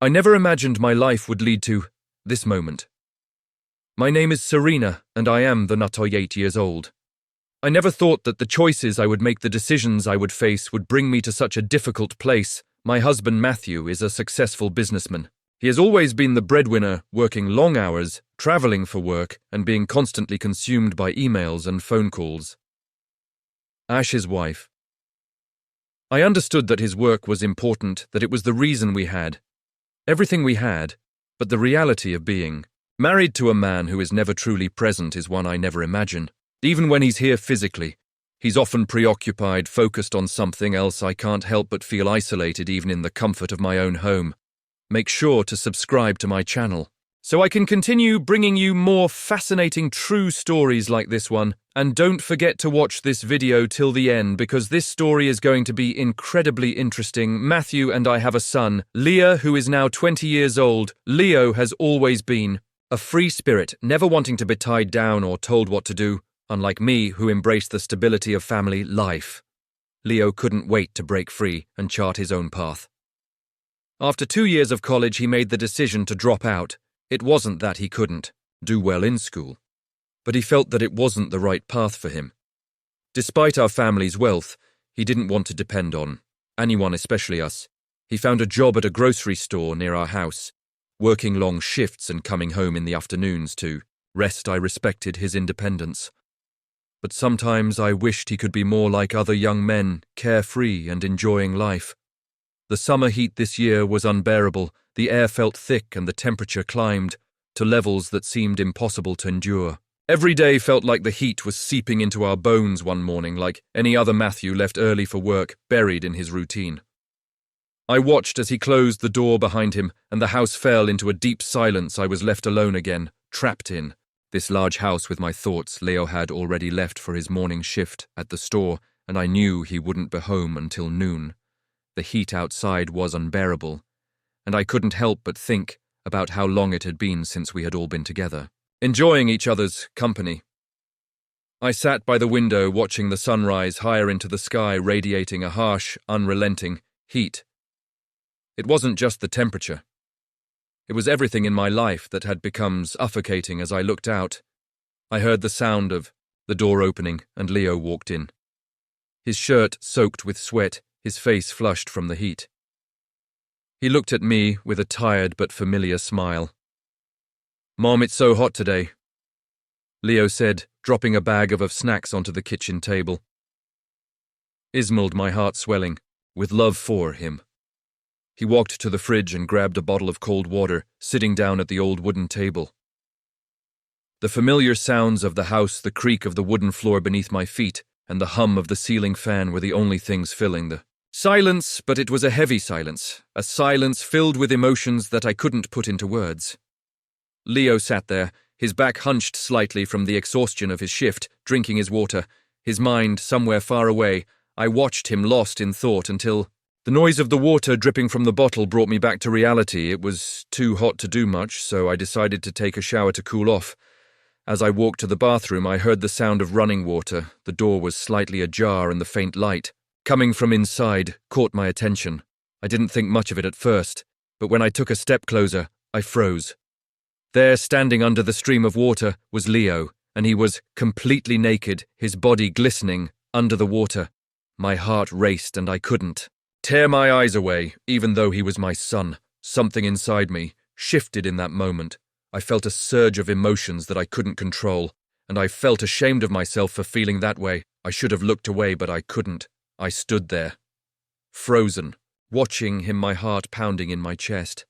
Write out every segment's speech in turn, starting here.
I never imagined my life would lead to this moment. My name is Serena, and I am the nuttoy 8 years old. I never thought that the choices I would make, the decisions I would face, would bring me to such a difficult place. My husband Matthew is a successful businessman. He has always been the breadwinner, working long hours, traveling for work, and being constantly consumed by emails and phone calls. Ash's wife. I understood that his work was important, that it was the reason we had everything we had, but the reality of being married to a man who is never truly present is one I never imagine. Even when he's here physically, he's often preoccupied, focused on something else. I can't help but feel isolated even in the comfort of my own home. Make sure to subscribe to my channel so I can continue bringing you more fascinating true stories like this one. And don't forget to watch this video till the end, because this story is going to be incredibly interesting. Matthew and I have a son, Leo, who is now 20 years old. Leo has always been a free spirit, never wanting to be tied down or told what to do, unlike me, who embraced the stability of family life. Leo couldn't wait to break free and chart his own path. After 2 years of college, he made the decision to drop out. It wasn't that he couldn't do well in school, but he felt that it wasn't the right path for him. Despite our family's wealth, he didn't want to depend on anyone, especially us. He found a job at a grocery store near our house, working long shifts and coming home in the afternoons to rest. I respected his independence, but sometimes I wished he could be more like other young men, carefree and enjoying life. The summer heat this year was unbearable. The air felt thick and the temperature climbed to levels that seemed impossible to endure. Every day felt like the heat was seeping into our bones. One morning, like any other, Matthew left early for work, buried in his routine. I watched as he closed the door behind him, and the house fell into a deep silence. I was left alone again, trapped in this large house with my thoughts. Leo had already left for his morning shift at the store, and I knew he wouldn't be home until noon. The heat outside was unbearable, and I couldn't help but think about how long it had been since we had all been together, enjoying each other's company. I sat by the window watching the sunrise higher into the sky, radiating a harsh, unrelenting heat. It wasn't just the temperature. It was everything in my life that had become suffocating. As I looked out, I heard the sound of the door opening, and Leo walked in. His shirt soaked with sweat, his face flushed from the heat. He looked at me with a tired but familiar smile. "Mom, it's so hot today," Leo said, dropping a bag of snacks onto the kitchen table. Ismailed, my heart swelling with love for him. He walked to the fridge and grabbed a bottle of cold water, sitting down at the old wooden table. The familiar sounds of the house, the creak of the wooden floor beneath my feet, and the hum of the ceiling fan were the only things filling the silence, but it was a heavy silence, a silence filled with emotions that I couldn't put into words. Leo sat there, his back hunched slightly from the exhaustion of his shift, drinking his water, his mind somewhere far away. I watched him, lost in thought, until the noise of the water dripping from the bottle brought me back to reality. It was too hot to do much, so I decided to take a shower to cool off. As I walked to the bathroom, I heard the sound of running water. The door was slightly ajar, and the faint light coming from inside caught my attention. I didn't think much of it at first, but when I took a step closer, I froze. There, standing under the stream of water, was Leo, and he was completely naked, his body glistening under the water. My heart raced, and I couldn't tear my eyes away, even though he was my son. Something inside me shifted in that moment. I felt a surge of emotions that I couldn't control, and I felt ashamed of myself for feeling that way. I should have looked away, but I couldn't. I stood there, frozen, watching him, my heart pounding in my chest.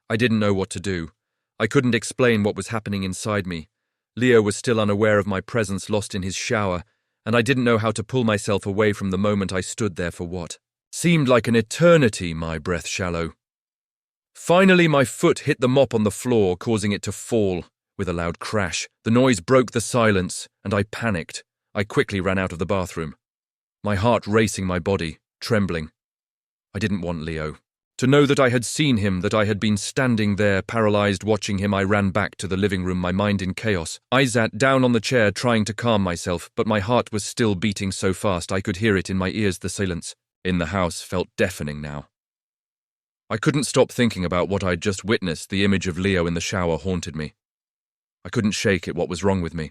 I didn't know what to do. I couldn't explain what was happening inside me. Leo was still unaware of my presence, lost in his shower, and I didn't know how to pull myself away from the moment. I stood there for what seemed like an eternity, my breath shallow. Finally, my foot hit the mop on the floor, causing it to fall with a loud crash. The noise broke the silence, and I panicked. I quickly ran out of the bathroom, my heart racing, my body trembling. I didn't want Leo to know that I had seen him, that I had been standing there, paralyzed, watching him. I ran back to the living room, my mind in chaos. I sat down on the chair, trying to calm myself, but my heart was still beating so fast I could hear it in my ears. The silence in the house felt deafening now. I couldn't stop thinking about what I'd just witnessed. The image of Leo in the shower haunted me. I couldn't shake it. What was wrong with me?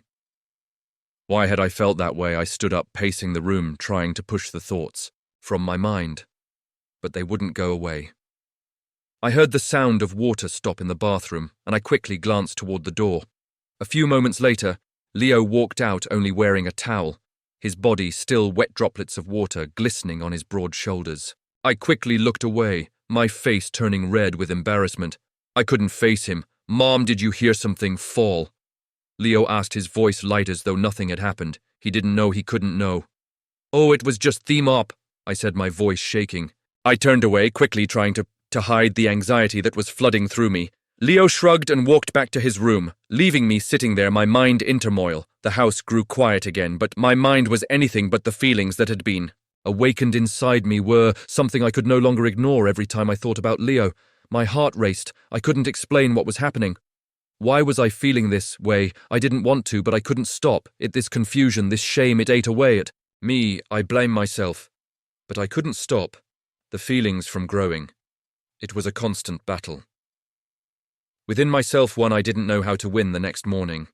Why had I felt that way? I stood up, pacing the room, trying to push the thoughts from my mind, but they wouldn't go away. I heard the sound of water stop in the bathroom, and I quickly glanced toward the door. A few moments later, Leo walked out only wearing a towel, his body still wet droplets of water glistening on his broad shoulders. I quickly looked away, my face turning red with embarrassment. I couldn't face him. "Mom, did you hear something fall?" Leo asked, his voice light as though nothing had happened. He didn't know he couldn't know. "Oh, it was just the mop," I said, my voice shaking. I turned away, quickly trying to hide the anxiety that was flooding through me. Leo shrugged and walked back to his room, leaving me sitting there, my mind in turmoil. The house grew quiet again, but my mind was anything but the feelings that had been awakened inside me were something I could no longer ignore. Every time I thought about Leo, my heart raced. I couldn't explain what was happening. Why was I feeling this way? I didn't want to, but I couldn't stop. This confusion, this shame, it ate away at me. I blame myself. But I couldn't stop the feelings from growing. It was a constant battle. Within myself, one I didn't know how to win. The next morning,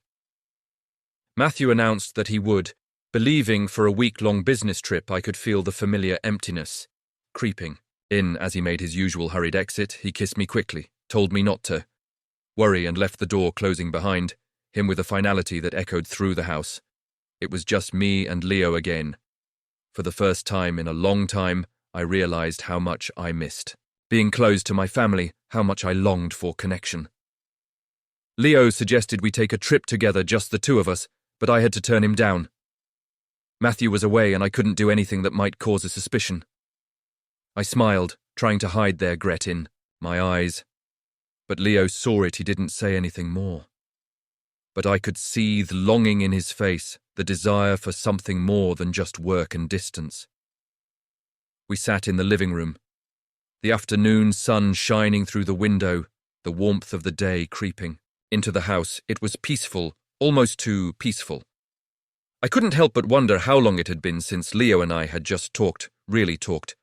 Matthew announced that he would, believing for a week-long business trip. I could feel the familiar emptiness creeping in. As he made his usual hurried exit, he kissed me quickly, told me not to worry, and left the door closing behind him with a finality that echoed through the house. It was just me and Leo again. For the first time in a long time, I realized how much I missed being close to my family, how much I longed for connection. Leo suggested we take a trip together, just the two of us, but I had to turn him down. Matthew was away, and I couldn't do anything that might cause a suspicion. I smiled, trying to hide their regret in my eyes. But Leo saw it. He didn't say anything more. But I could see the longing in his face, the desire for something more than just work and distance. We sat in the living room, the afternoon sun shining through the window, the warmth of the day creeping into the house. It was peaceful, almost too peaceful. I couldn't help but wonder how long it had been since Leo and I had just talked, really talked.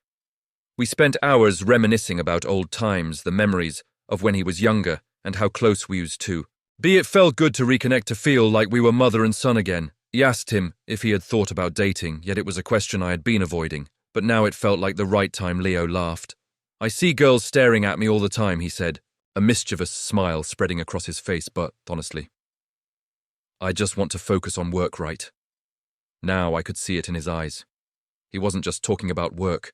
We spent hours reminiscing about old times, the memories of when he was younger, and how close we used to be. It felt good to reconnect, to feel like we were mother and son again. He asked him if he had thought about dating, yet it was a question I had been avoiding. But now it felt like the right time. Leo laughed. "I see girls staring at me all the time," he said, a mischievous smile spreading across his face, "but honestly, I just want to focus on work, right?" Now I could see it in his eyes. He wasn't just talking about work.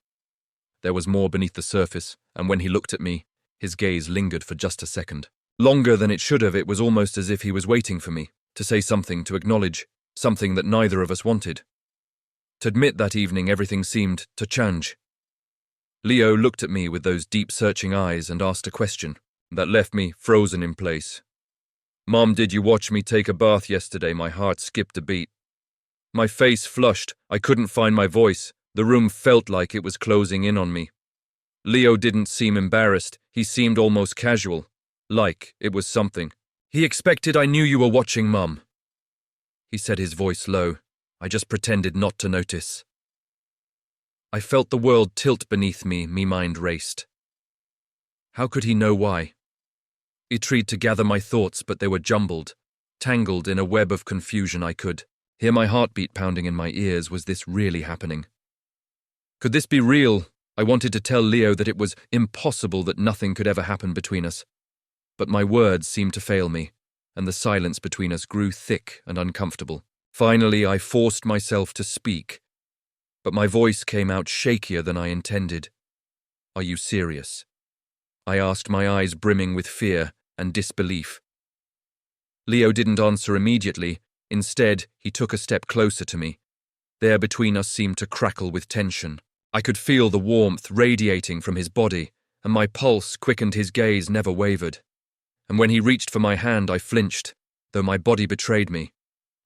There was more beneath the surface, and when he looked at me, his gaze lingered for just a second. Longer than it should have. It was almost as if he was waiting for me to say something, to acknowledge something that neither of us wanted. To admit that evening, everything seemed to change. Leo looked at me with those deep, searching eyes and asked a question that left me frozen in place. "Mom, did you watch me take a bath yesterday?" My heart skipped a beat. My face flushed. I couldn't find my voice. The room felt like it was closing in on me. Leo didn't seem embarrassed. He seemed almost casual, like it was something he expected. "I knew you were watching, Mum," he said, his voice low. I just pretended not to notice. I felt the world tilt beneath me. Me mind raced. How could he know why? He tried to gather my thoughts, but they were jumbled, tangled in a web of confusion. I could hear my heartbeat pounding in my ears. Was this really happening? Could this be real? I wanted to tell Leo that it was impossible, that nothing could ever happen between us. But my words seemed to fail me, and the silence between us grew thick and uncomfortable. Finally, I forced myself to speak, but my voice came out shakier than I intended. "Are you serious?" I asked, my eyes brimming with fear and disbelief. Leo didn't answer immediately. Instead, he took a step closer to me. The air between us seemed to crackle with tension. I could feel the warmth radiating from his body, and my pulse quickened. His gaze never wavered. And when he reached for my hand, I flinched, though my body betrayed me.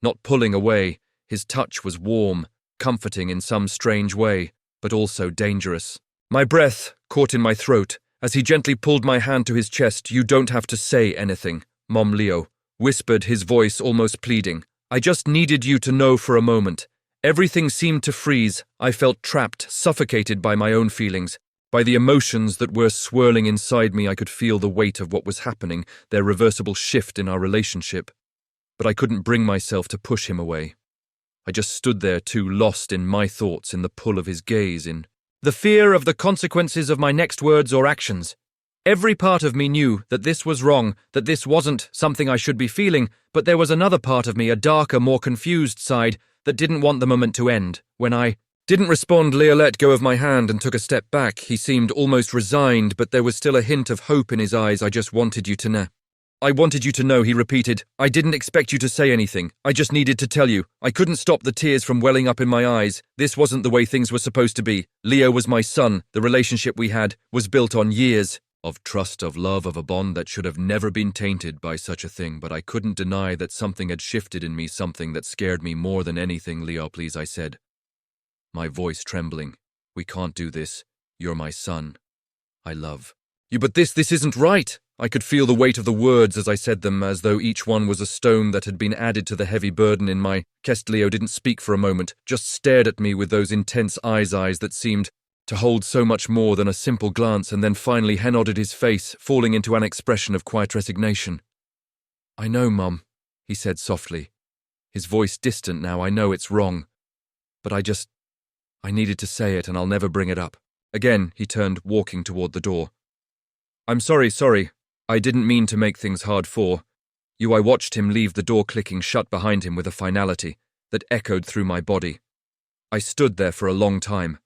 Not pulling away, his touch was warm, comforting in some strange way, but also dangerous. My breath caught in my throat as he gently pulled my hand to his chest. "You don't have to say anything, Mom," Leo whispered, his voice almost pleading. "I just needed you to know for a moment." Everything seemed to freeze. I felt trapped, suffocated by my own feelings. By the emotions that were swirling inside me, I could feel the weight of what was happening, their reversible shift in our relationship. But I couldn't bring myself to push him away. I just stood there too lost in my thoughts, in the pull of his gaze, in the fear of the consequences of my next words or actions. Every part of me knew that this was wrong, that this wasn't something I should be feeling, but there was another part of me, a darker, more confused side, that didn't want the moment to end. When I didn't respond, Leo let go of my hand and took a step back. He seemed almost resigned, but there was still a hint of hope in his eyes. I wanted you to know, he repeated. I didn't expect you to say anything. I just needed to tell you. I couldn't stop the tears from welling up in my eyes. This wasn't the way things were supposed to be. Leo was my son. The relationship we had was built on years of trust, of love, of a bond that should have never been tainted by such a thing, but I couldn't deny that something had shifted in me, something that scared me more than anything. Leo, please, I said, my voice trembling. We can't do this. You're my son. I love you, but this isn't right. I could feel the weight of the words as I said them, as though each one was a stone that had been added to the heavy burden in my chest. Leo didn't speak for a moment, just stared at me with those intense eyes that seemed to hold so much more than a simple glance, and then finally he nodded his face, falling into an expression of quiet resignation. I know, Mum, he said softly, his voice distant now. I know it's wrong, but I needed to say it, and I'll never bring it up. Again, he turned, walking toward the door. I'm sorry. I didn't mean to make things hard for you. I watched him leave, the door clicking shut behind him with a finality that echoed through my body. I stood there for a long time,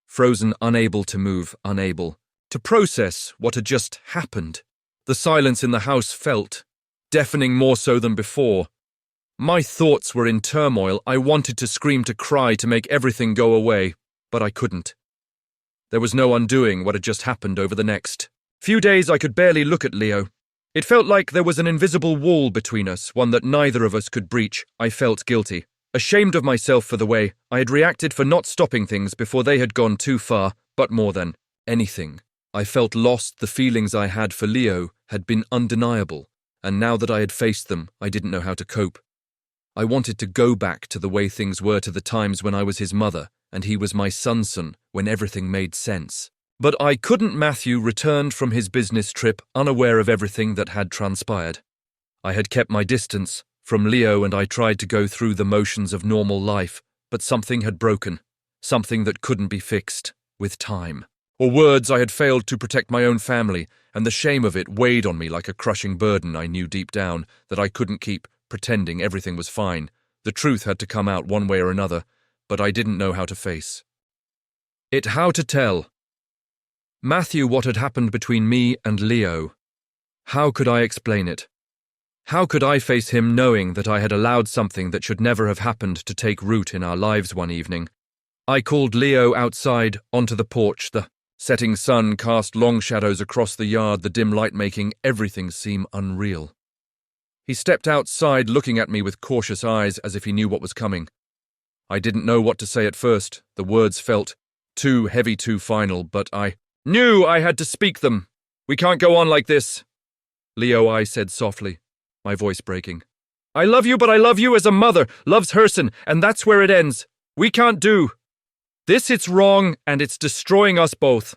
frozen, unable to move, unable to process what had just happened. The silence in the house felt deafening, more so than before. My thoughts were in turmoil. I wanted to scream, to cry, to make everything go away, but I couldn't. There was no undoing what had just happened. Over the next few days, I could barely look at Leo. It felt like there was an invisible wall between us, one that neither of us could breach. I felt guilty, ashamed of myself for the way I had reacted, for not stopping things before they had gone too far, but more than anything, I felt lost. The feelings I had for Leo had been undeniable, and now that I had faced them, I didn't know how to cope. I wanted to go back to the way things were, to the times when I was his mother, and he was my son's son, when everything made sense. But I couldn't. Matthew returned from his business trip, unaware of everything that had transpired. I had kept my distance from Leo, and I tried to go through the motions of normal life, but something had broken, something that couldn't be fixed with time or words. I had failed to protect my own family, and the shame of it weighed on me like a crushing burden. I knew deep down that I couldn't keep pretending everything was fine. The truth had to come out one way or another, but I didn't know how to face it, how to tell Matthew what had happened between me and Leo. How could I explain it? How could I face him knowing that I had allowed something that should never have happened to take root in our lives? One evening, I called Leo outside onto the porch. The setting sun cast long shadows across the yard, the dim light making everything seem unreal. He stepped outside, looking at me with cautious eyes, as if he knew what was coming. I didn't know what to say at first. The words felt too heavy, too final, but I knew I had to speak them. We can't go on like this, Leo, I said softly, my voice breaking. I love you, but I love you as a mother loves her son, and that's where it ends. We can't do this. It's wrong, and it's destroying us both.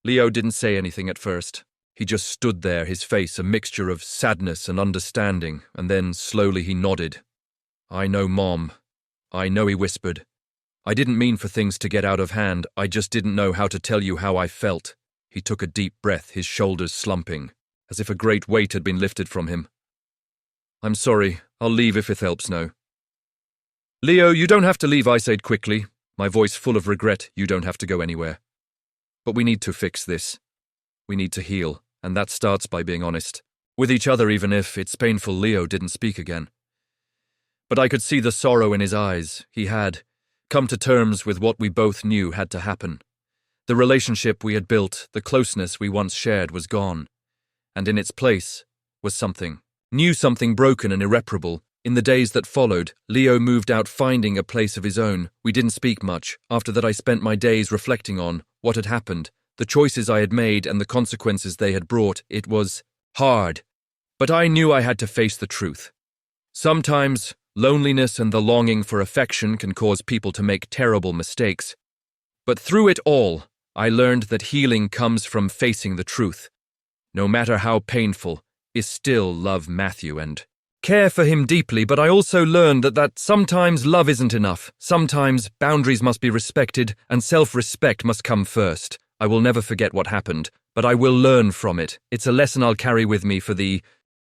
Leo didn't say anything at first. He just stood there, his face a mixture of sadness and understanding, and then slowly he nodded. I know, Mom. I know, he whispered. I didn't mean for things to get out of hand. I just didn't know how to tell you how I felt. He took a deep breath, his shoulders slumping, as if a great weight had been lifted from him. I'm sorry. I'll leave if it helps now. Leo, you don't have to leave, I said quickly, my voice full of regret. You don't have to go anywhere. But we need to fix this. We need to heal, and that starts by being honest with each other, even if it's painful. Leo didn't speak again, but I could see the sorrow in his eyes. He had come to terms with what we both knew had to happen. The relationship we had built, the closeness we once shared, was gone, and in its place was something new, something broken and irreparable. In the days that followed, Leo moved out, finding a place of his own. We didn't speak much. After that, I spent my days reflecting on what had happened, the choices I had made and the consequences they had brought. It was hard, but I knew I had to face the truth. Sometimes loneliness and the longing for affection can cause people to make terrible mistakes. But through it all, I learned that healing comes from facing the truth. No matter how painful, is still love Matthew and care for him deeply, but I also learned that sometimes love isn't enough. Sometimes boundaries must be respected and self-respect must come first. I will never forget what happened, but I will learn from it. It's a lesson I'll carry with me for the